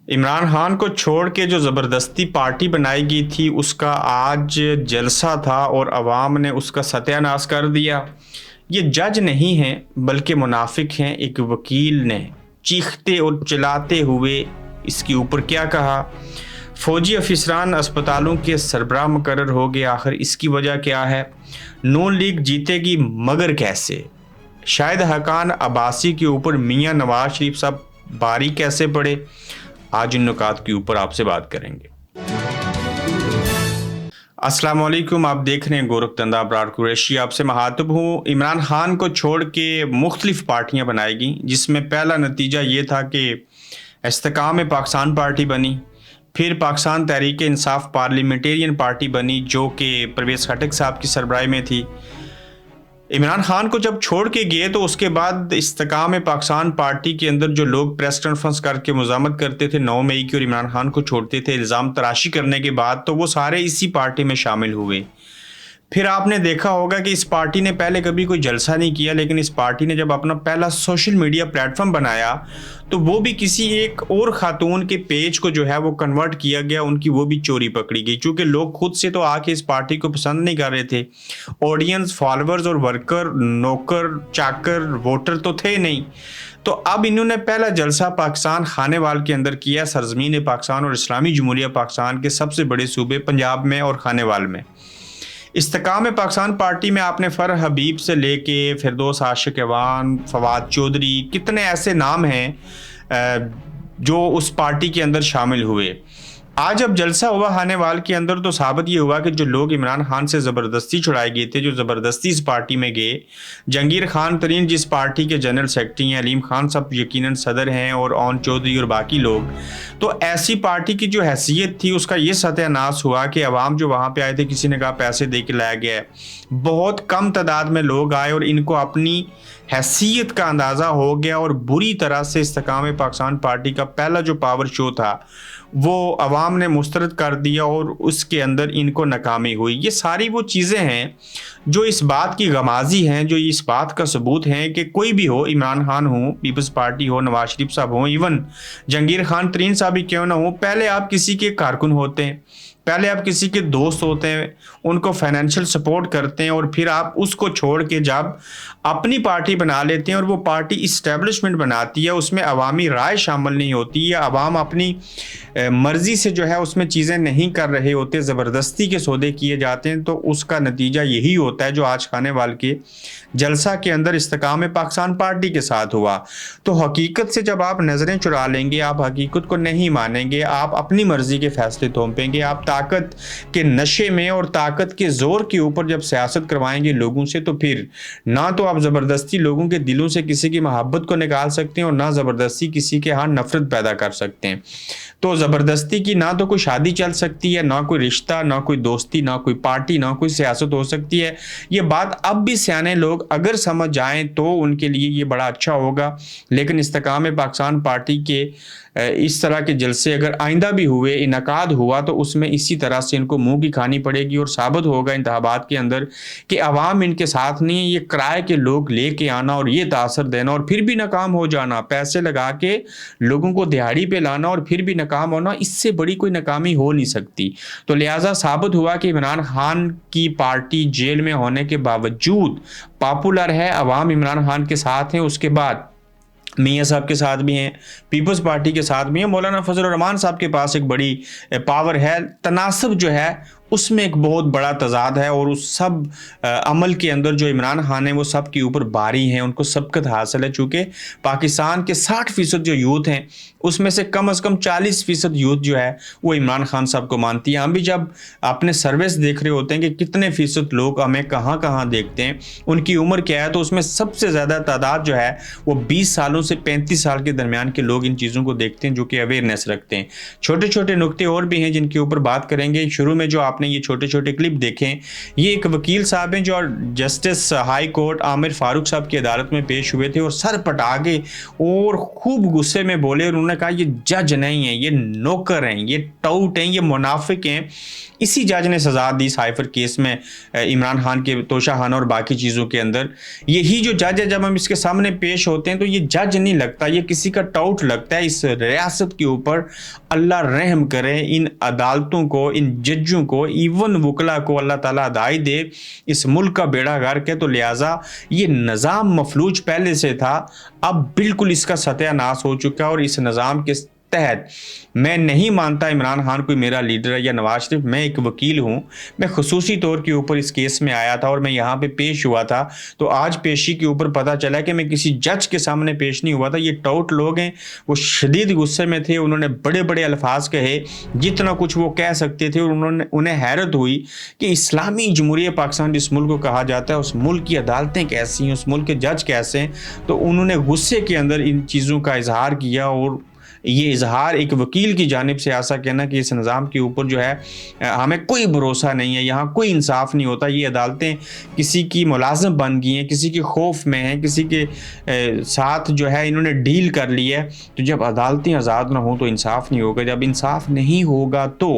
عمران خان کو چھوڑ کے جو زبردستی پارٹی بنائی گئی تھی اس کا آج جلسہ تھا اور عوام نے اس کا ستیہ ناش کر دیا۔ یہ جج نہیں ہیں بلکہ منافق ہیں۔ ایک وکیل نے چیختے اور چلاتے ہوئے اس کے اوپر کیا کہا؟ فوجی افسران اسپتالوں کے سربراہ مقرر ہو گئے، آخر اس کی وجہ کیا ہے؟ نون لیگ جیتے گی مگر کیسے؟ شاہد حقان عباسی کے اوپر میاں نواز شریف صاحب باری کیسے پڑے؟ آج ان نکات کے اوپر آپ سے بات کریں گے۔ السلام علیکم، آپ دیکھ رہے ہیں گورکھ دندہ ابرار قریشی، آپ سے مخاطب ہوں۔ عمران خان کو چھوڑ کے مختلف پارٹیاں بنائی گئیں، جس میں پہلا نتیجہ یہ تھا کہ استحکام پاکستان پارٹی بنی، پھر پاکستان تحریک انصاف پارلیمنٹیرین پارٹی بنی جو کہ پرویز خٹک صاحب کی سربراہی میں تھی۔ عمران خان کو جب چھوڑ کے گئے تو اس کے بعد استحکام پاکستان پارٹی کے اندر جو لوگ پریس کانفرنس کر کے مزاحمت کرتے تھے 9 مئی کی اور عمران خان کو چھوڑتے تھے الزام تراشی کرنے کے بعد، تو وہ سارے اسی پارٹی میں شامل ہوئے۔ پھر آپ نے دیکھا ہوگا کہ اس پارٹی نے پہلے کبھی کوئی جلسہ نہیں کیا، لیکن اس پارٹی نے جب اپنا پہلا سوشل میڈیا پلیٹ فارم بنایا تو وہ بھی کسی ایک اور خاتون کے پیج کو جو ہے وہ کنورٹ کیا گیا، ان کی وہ بھی چوری پکڑی گئی، چونکہ لوگ خود سے تو آ کے اس پارٹی کو پسند نہیں کر رہے تھے۔ آڈینس، فالوورز اور ورکر، نوکر چاکر، ووٹر تو تھے نہیں۔ تو اب انہوں نے پہلا جلسہ پاکستان خانے وال کے اندر کیا، سرزمین پاکستان اور اسلامی جمہوریہ پاکستان کے سب سے بڑے صوبے پنجاب میں اور خانے وال میں۔ استحکام پاکستان پارٹی میں آپ نے فرح حبیب سے لے کے فردوس عاشق اعوان، فواد چودھری، کتنے ایسے نام ہیں جو اس پارٹی کے اندر شامل ہوئے۔ آج جب جلسہ ہوا خانے وال کے اندر تو ثابت یہ ہوا کہ جو لوگ عمران خان سے زبردستی چھڑائے گئے تھے، جو زبردستی اس پارٹی میں گئے، جہانگیر خان ترین جس پارٹی کے جنرل سیکرٹری ہیں، علیم خان صاحب یقیناً صدر ہیں، اور اون چودھری اور باقی لوگ، تو ایسی پارٹی کی جو حیثیت تھی اس کا یہ ستیہ ناش ہوا کہ عوام جو وہاں پہ آئے تھے، کسی نے کہا پیسے دے کے لایا گیا ہے، بہت کم تعداد میں لوگ آئے اور ان کو اپنی حیثیت کا اندازہ ہو گیا اور بری طرح سے استحکام پاکستان پارٹی کا پہلا جو پاور شو تھا وہ عوام نے مسترد کر دیا اور اس کے اندر ان کو ناکامی ہوئی۔ یہ ساری وہ چیزیں ہیں جو اس بات کی غمازی ہیں، جو اس بات کا ثبوت ہیں کہ کوئی بھی ہو، عمران خان ہو، پیپلز پارٹی ہو، نواز شریف صاحب ہوں، ایون جہانگیر خان ترین صاحب ہی کیوں نہ ہو، پہلے آپ کسی کے کارکن ہوتے ہیں، پہلے آپ کسی کے دوست ہوتے ہیں، ان کو فائنینشیل سپورٹ کرتے ہیں، اور پھر آپ اس کو چھوڑ کے جب اپنی پارٹی بنا لیتے ہیں اور وہ پارٹی اسٹیبلشمنٹ بناتی ہے، اس میں عوامی رائے شامل نہیں ہوتی، یا عوام اپنی مرضی سے جو ہے اس میں چیزیں نہیں کر رہے ہوتے، زبردستی کے سودے کیے جاتے ہیں، تو اس کا نتیجہ یہی ہوتا ہے جو آج خانے وال کے جلسہ کے اندر استحکام پاکستان پارٹی کے ساتھ ہوا۔ تو حقیقت سے جب آپ نظریں چرا لیں گے، آپ حقیقت کو نہیں مانیں گے، آپ اپنی مرضی کے فیصلے تھوپیں گے، آپ طاقت کے نشے میں اور طاقت کے زور کے اوپر جب سیاست کروائیں گے لوگوں سے، تو پھر نہ تو آپ زبردستی لوگوں کے دلوں سے کسی کی محبت کو نکال سکتے ہیں اور نہ زبردستی کسی کے ہاں نفرت پیدا کر سکتے ہیں۔ تو زبردستی کی نہ تو کوئی شادی چل سکتی ہے، نہ کوئی رشتہ، نہ کوئی دوستی، نہ کوئی پارٹی، نہ کوئی سیاست ہو سکتی ہے۔ یہ بات اب بھی سیانے لوگ اگر سمجھ جائیں تو ان کے لیے یہ بڑا اچھا ہوگا، لیکن استحکام پاکستان پارٹی کے اس طرح کے جلسے اگر آئندہ بھی ہوئے، انعقاد ہوا، تو اس میں اسی طرح سے ان کو منہ کی کھانی پڑے گی اور ثابت ہوگا انتخابات کے اندر کہ عوام ان کے ساتھ نہیں ہے۔ یہ کرائے کے لوگ لے کے آنا اور یہ تاثر دینا اور پھر بھی ناکام ہو جانا، پیسے لگا کے لوگوں کو دہاڑی پہ لانا اور پھر بھی ناکام ہونا، اس سے بڑی کوئی ناکامی ہو نہیں سکتی۔ تو لہٰذا ثابت ہوا کہ عمران خان کی پارٹی جیل میں ہونے کے باوجود پاپولر ہے، عوام عمران خان کے ساتھ ہیں، اس کے بعد میاں صاحب کے ساتھ بھی ہیں، پیپلز پارٹی کے ساتھ بھی ہیں، مولانا فضل الرحمان صاحب کے پاس ایک بڑی پاور ہے، تناسب جو ہے اس میں ایک بہت بڑا تضاد ہے، اور اس سب عمل کے اندر جو عمران خان ہیں وہ سب کے اوپر باری ہیں، ان کو سبقت حاصل ہے، چونکہ پاکستان کے 60% جو یوتھ ہیں اس میں سے کم از کم 40% یوتھ جو ہے وہ عمران خان صاحب کو مانتی ہے۔ ہم بھی جب اپنے سروس دیکھ رہے ہوتے ہیں کہ کتنے فیصد لوگ ہمیں کہاں کہاں دیکھتے ہیں، ان کی عمر کیا ہے، تو اس میں سب سے زیادہ تعداد جو ہے وہ 20 سالوں سے 35 سال کے درمیان کے لوگ ان چیزوں کو دیکھتے ہیں، جو کہ اویئرنیس رکھتے ہیں۔ چھوٹے چھوٹے نکتے اور بھی ہیں جن کے اوپر بات کریں گے۔ شروع میں جو آپ نے یہ چھوٹے چھوٹے کلپ دیکھیں. یہ ایک وکیل صاحب ہیں جو جسٹس ہائی کورٹ عامر فاروق صاحب کی عدالت میں پیش ہوئے تھے اور سر پٹا کے اور خوب غصے میں بولے اور انہوں نے کہا یہ جج نہیں ہیں, یہ نوکر ہیں, یہ ٹاؤٹ ہیں, یہ منافق ہیں. اسی جج نے سزا دی سائفر کیس میں عمران خان کے توشہ خانہ اور باقی چیزوں کے اندر. یہی جو جج ہے جب ہم اس کے سامنے پیش ہوتے ہیں تو یہ جج نہیں لگتا, یہ کسی کا ٹاؤٹ لگتا ہے. اس ریاست کے اوپر اللہ رحم کرے, ان عدالتوں کو, ان ججوں کو, ایون وکلا کو اللہ تعالیٰ ہدایت دے. اس ملک کا بیڑا غرق ہے, تو لہٰذا یہ نظام مفلوج پہلے سے تھا, اب بالکل اس کا ستیہ ناش ہو چکا ہے. اور اس نظام کے تحت میں نہیں مانتا عمران خان کوئی میرا لیڈر ہے یا نواز شریف. میں ایک وکیل ہوں, میں خصوصی طور کے اوپر اس کیس میں آیا تھا اور میں یہاں پہ پیش ہوا تھا. تو آج پیشی کے اوپر پتہ چلا کہ میں کسی جج کے سامنے پیش نہیں ہوا تھا. یہ ٹاؤٹ لوگ ہیں, وہ شدید غصے میں تھے, انہوں نے بڑے بڑے الفاظ کہے, جتنا کچھ وہ کہہ سکتے تھے. اور انہیں حیرت ہوئی کہ اسلامی جمہوریہ پاکستان جس ملک کو کہا جاتا ہے اس ملک کی عدالتیں کیسی ہیں, اس ملک کے جج کیسے ہیں. تو انہوں نے غصے کے اندر ان چیزوں کا اظہار کیا. اور یہ اظہار ایک وکیل کی جانب سے ایسا کہنا کہ اس نظام کے اوپر جو ہے ہمیں کوئی بھروسہ نہیں ہے, یہاں کوئی انصاف نہیں ہوتا, یہ عدالتیں کسی کی ملازم بن گئی ہیں, کسی کے خوف میں ہیں, کسی کے ساتھ جو ہے انہوں نے ڈیل کر لی ہے. تو جب عدالتیں آزاد نہ ہوں تو انصاف نہیں ہوگا, جب انصاف نہیں ہوگا تو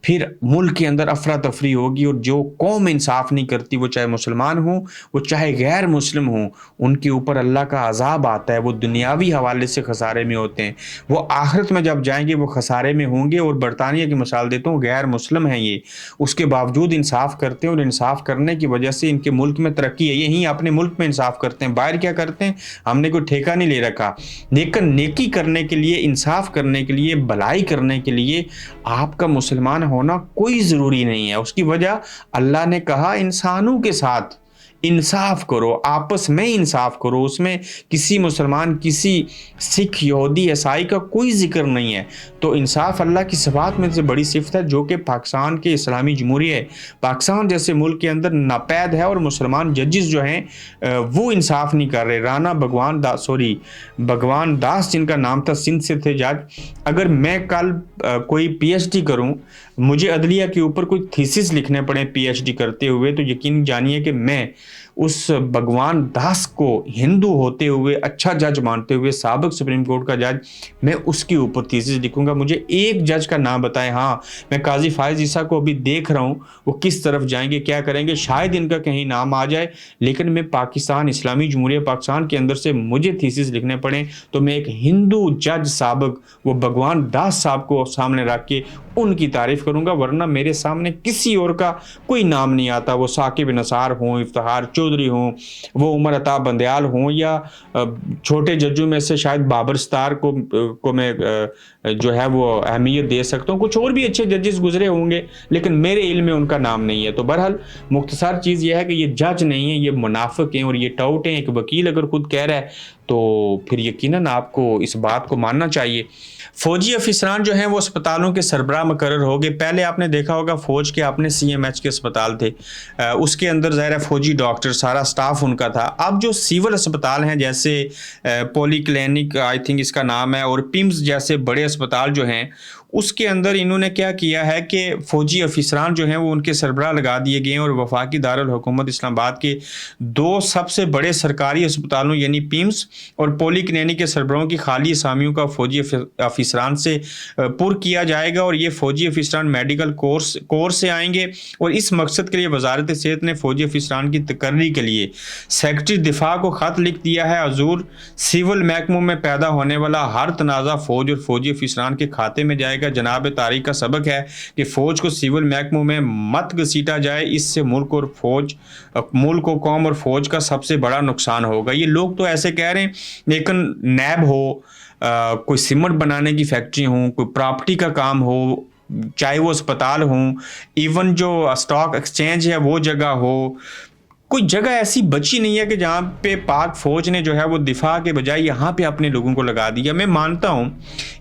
پھر ملک کے اندر افراتفری ہوگی. اور جو قوم انصاف نہیں کرتی, وہ چاہے مسلمان ہوں, وہ چاہے غیر مسلم ہوں, ان کے اوپر اللہ کا عذاب آتا ہے. وہ دنیاوی حوالے سے خسارے میں ہوتے ہیں, وہ آخرت میں جب جائیں گے وہ خسارے میں ہوں گے. اور برطانیہ کی مثال دیتا ہوں, غیر مسلم ہیں یہ, اس کے باوجود انصاف کرتے ہیں, اور انصاف کرنے کی وجہ سے ان کے ملک میں ترقی ہے. یہیں اپنے ملک میں انصاف کرتے ہیں, باہر کیا کرتے ہیں, ہم نے کوئی ٹھیکہ نہیں لے رکھا. لیکن نیکی کرنے کے لیے, انصاف کرنے کے لیے, بھلائی کرنے کے لیے آپ کا مسلمان ہونا کوئی ضروری نہیں ہے. اس کی وجہ اللہ نے کہا انسانوں کے ساتھ انصاف کرو, آپس میں انصاف کرو. اس میں کسی مسلمان, کسی سکھ, یہودی, عیسائی کا کوئی ذکر نہیں ہے. تو انصاف اللہ کی صفات میں سے بڑی صفت ہے جو کہ پاکستان کے اسلامی جمہوریہ پاکستان جیسے ملک کے اندر ناپید ہے. اور مسلمان ججز جو ہیں وہ انصاف نہیں کر رہے. رانا بھگوان داس جن کا نام تھا, سندھ سے تھے جج. اگر میں کل کوئی پی ایچ ڈی کروں, مجھے عدلیہ کے اوپر کوئی تھیسس لکھنے پڑے پی ایچ ڈی کرتے ہوئے, تو یقین جانیے کہ میں اس بھگوان داس کو ہندو ہوتے ہوئے, اچھا جج مانتے ہوئے, سابق سپریم کورٹ کا جج, میں اس کے اوپر تھیسس لکھوں گا. مجھے ایک جج کا نام بتائیں. ہاں, میں قاضی فائز عیسیٰ کو ابھی دیکھ رہا ہوں, وہ کس طرف جائیں گے, کیا کریں گے, شاید ان کا کہیں نام آ جائے. لیکن میں پاکستان, اسلامی جمہوریہ پاکستان کے اندر سے مجھے تھیسس لکھنے پڑیں تو میں ایک ہندو جج سابق, وہ بھگوان داس صاحب کو سامنے رکھ کے ان کی تعریف کروں گا. ورنہ میرے سامنے کسی اور کا کوئی نام نہیں آتا. وہ ثاقب نثار ہوں, افتخار چودھری ہوں, وہ عمر عطا بندیال ہوں, یا چھوٹے ججوں میں سے شاید بابر ستار کو میں جو ہے وہ اہمیت دے سکتا ہوں. کچھ اور بھی اچھے ججز گزرے ہوں گے, لیکن میرے علم میں ان کا نام نہیں ہے. تو بہرحال مختصر چیز یہ ہے کہ یہ جج نہیں ہیں, یہ منافق ہیں اور یہ ٹاؤٹ ہیں. ایک وکیل اگر خود کہہ رہا ہے تو پھر یقیناً آپ کو اس بات کو ماننا چاہیے. فوجی افسران جو ہیں وہ اسپتالوں کے سربراہ مقرر ہو گئے. پہلے آپ نے دیکھا ہوگا فوج کے اپنے سی ایم ایچ کے اسپتال تھے, اس کے اندر ظاہر فوجی ڈاکٹر, سارا سٹاف ان کا تھا. اب جو سیول اسپتال ہیں جیسے پولی کلینک آئی تھنک اس کا نام ہے, اور پیمز جیسے بڑے اسپتال جو ہیں, اس کے اندر انہوں نے کیا کیا ہے کہ فوجی افسران جو ہیں وہ ان کے سربراہ لگا دیے گئے ہیں. اور وفاقی دارالحکومت اسلام آباد کے 2 سب سے بڑے سرکاری اسپتالوں یعنی پیمز اور پولی کلینک کے سربراہوں کی خالی اسامیوں کا فوجی افسران سے پر کیا جائے گا. اور یہ فوجی افسران میڈیکل کورس سے آئیں گے. اور اس مقصد کے لیے وزارت صحت نے فوجی افسران کی تقرری کے لیے سیکرٹری دفاع کو خط لکھ دیا ہے. حضور سول محکموں میں پیدا ہونے والا ہر تنازع فوج اور فوجی افسران کے کھاتے میں جائے گا. جناب تاریخ کا سبق ہے کہ فوج کو سول محکموں میں مت گھسیٹا جائے, اس سے ملک و قوم اور فوج کا سب سے بڑا نقصان ہوگا. یہ لوگ تو ایسے کہہ رہے ہیں, لیکن نیب ہو, کوئی سیمنٹ بنانے کی فیکٹری ہوں, کوئی پراپرٹی کا کام ہو, چاہے وہ اسپتال ہوں, ایون جو اسٹاک ایکسچینج ہے وہ جگہ ہو, کوئی جگہ ایسی بچی نہیں ہے کہ جہاں پہ پاک فوج نے جو ہے وہ دفاع کے بجائے یہاں پہ اپنے لوگوں کو لگا دیا. میں مانتا ہوں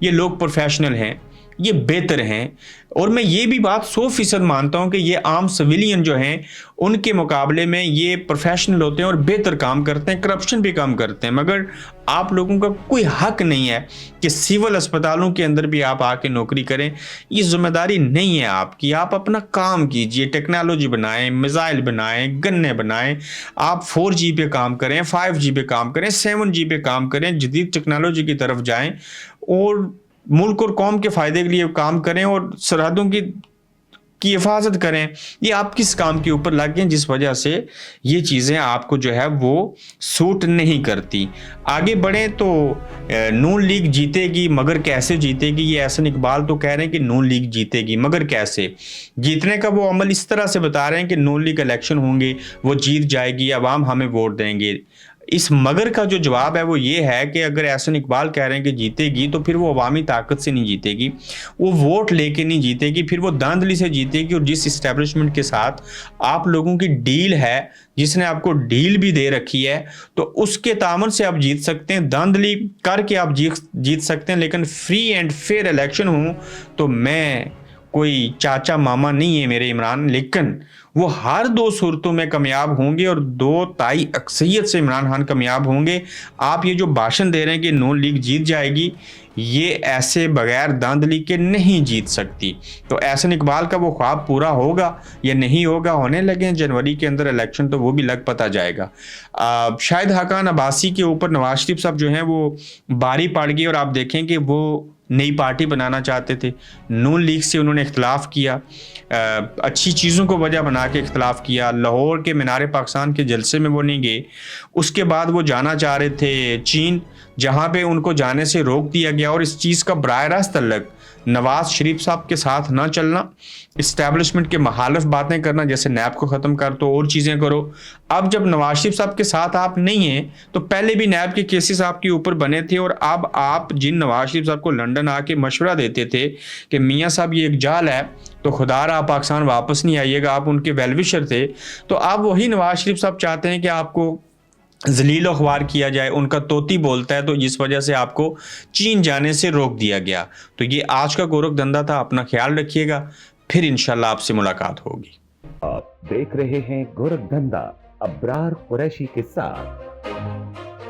یہ لوگ پروفیشنل ہیں, یہ بہتر ہیں. اور میں یہ بھی بات 100% مانتا ہوں کہ یہ عام سویلین جو ہیں ان کے مقابلے میں یہ پروفیشنل ہوتے ہیں اور بہتر کام کرتے ہیں, کرپشن بھی کام کرتے ہیں. مگر آپ لوگوں کا کوئی حق نہیں ہے کہ سول اسپتالوں کے اندر بھی آپ آ کے نوکری کریں. یہ ذمہ داری نہیں ہے آپ کی. آپ اپنا کام کیجئے, ٹیکنالوجی بنائیں, میزائل بنائیں, گنے بنائیں, آپ 4G پہ کام کریں, 5G پہ کام کریں, 7G پہ کام کریں, جدید ٹیکنالوجی کی طرف جائیں اور ملک اور قوم کے فائدے کے لیے کام کریں اور سرحدوں کی حفاظت کریں. یہ آپ کس کام کے اوپر لگ گئے جس وجہ سے یہ چیزیں آپ کو جو ہے وہ سوٹ نہیں کرتی. آگے بڑھیں تو نون لیگ جیتے گی مگر کیسے جیتے گی. یہ احسن اقبال تو کہہ رہے ہیں کہ نون لیگ جیتے گی مگر کیسے. جیتنے کا وہ عمل اس طرح سے بتا رہے ہیں کہ نون لیگ الیکشن ہوں گے, وہ جیت جائے گی, عوام ہمیں ووٹ دیں گے. اس مگر کا جو جواب ہے وہ یہ ہے کہ اگر احسن اقبال کہہ رہے ہیں کہ جیتے گی تو پھر وہ عوامی طاقت سے نہیں جیتے گی, وہ ووٹ لے کے نہیں جیتے گی, پھر وہ داندلی سے جیتے گی. اور جس اسٹیبلشمنٹ کے ساتھ آپ لوگوں کی ڈیل ہے, جس نے آپ کو ڈیل بھی دے رکھی ہے, تو اس کے تعاون سے آپ جیت سکتے ہیں, داندلی کر کے آپ جیت سکتے ہیں. لیکن فری اینڈ فیئر الیکشن ہوں تو میں کوئی چاچا ماما نہیں ہے میرے عمران, لیکن وہ ہر 2 صورتوں میں کامیاب ہوں گے اور 2/3 اکثریت سے عمران خان کامیاب ہوں گے. آپ یہ جو بھاشن دے رہے ہیں کہ نون لیگ جیت جائے گی, یہ ایسے بغیر داندلی کے نہیں جیت سکتی. تو احسن اقبال کا وہ خواب پورا ہوگا یا نہیں ہوگا, ہونے لگے ہیں جنوری کے اندر الیکشن تو وہ بھی لگ پتا جائے گا. شاہد حقان عباسی کے اوپر نواز شریف صاحب جو ہیں وہ باری پڑ گئی, اور آپ دیکھیں کہ وہ نئی پارٹی بنانا چاہتے تھے, نون لیگ سے انہوں نے اختلاف کیا, اچھی چیزوں کو وجہ بنا کے اختلاف کیا. لاہور کے مینار پاکستان کے جلسے میں وہ نہیں گئے. اس کے بعد وہ جانا چاہ رہے تھے چین, جہاں پہ ان کو جانے سے روک دیا گیا. اور اس چیز کا براہ راست تعلق نواز شریف صاحب کے ساتھ نہ چلنا, اسٹیبلشمنٹ کے مخالف باتیں کرنا, جیسے نیب کو ختم کر تو اور چیزیں کرو. اب جب نواز شریف صاحب کے ساتھ آپ نہیں ہیں تو پہلے بھی نیب کے کیسز آپ کے اوپر بنے تھے, اور اب آپ جن نواز شریف صاحب کو لنڈن آ کے مشورہ دیتے تھے کہ میاں صاحب یہ ایک جال ہے تو خدا رہا پاکستان واپس نہیں آئیے گا, آپ ان کے ویل وشر تھے, تو آپ وہی نواز شریف صاحب چاہتے ہیں کہ آپ کو ذلیل و خوار کیا جائے. ان کا طوطی بولتا ہے تو جس وجہ سے آپ کو چین جانے سے روک دیا گیا. تو یہ آج کا گورکھ دھندا تھا. اپنا خیال رکھیے گا, پھر انشاءاللہ آپ سے ملاقات ہوگی. آپ دیکھ رہے ہیں گورکھ دھندا ابرار قریشی کے ساتھ.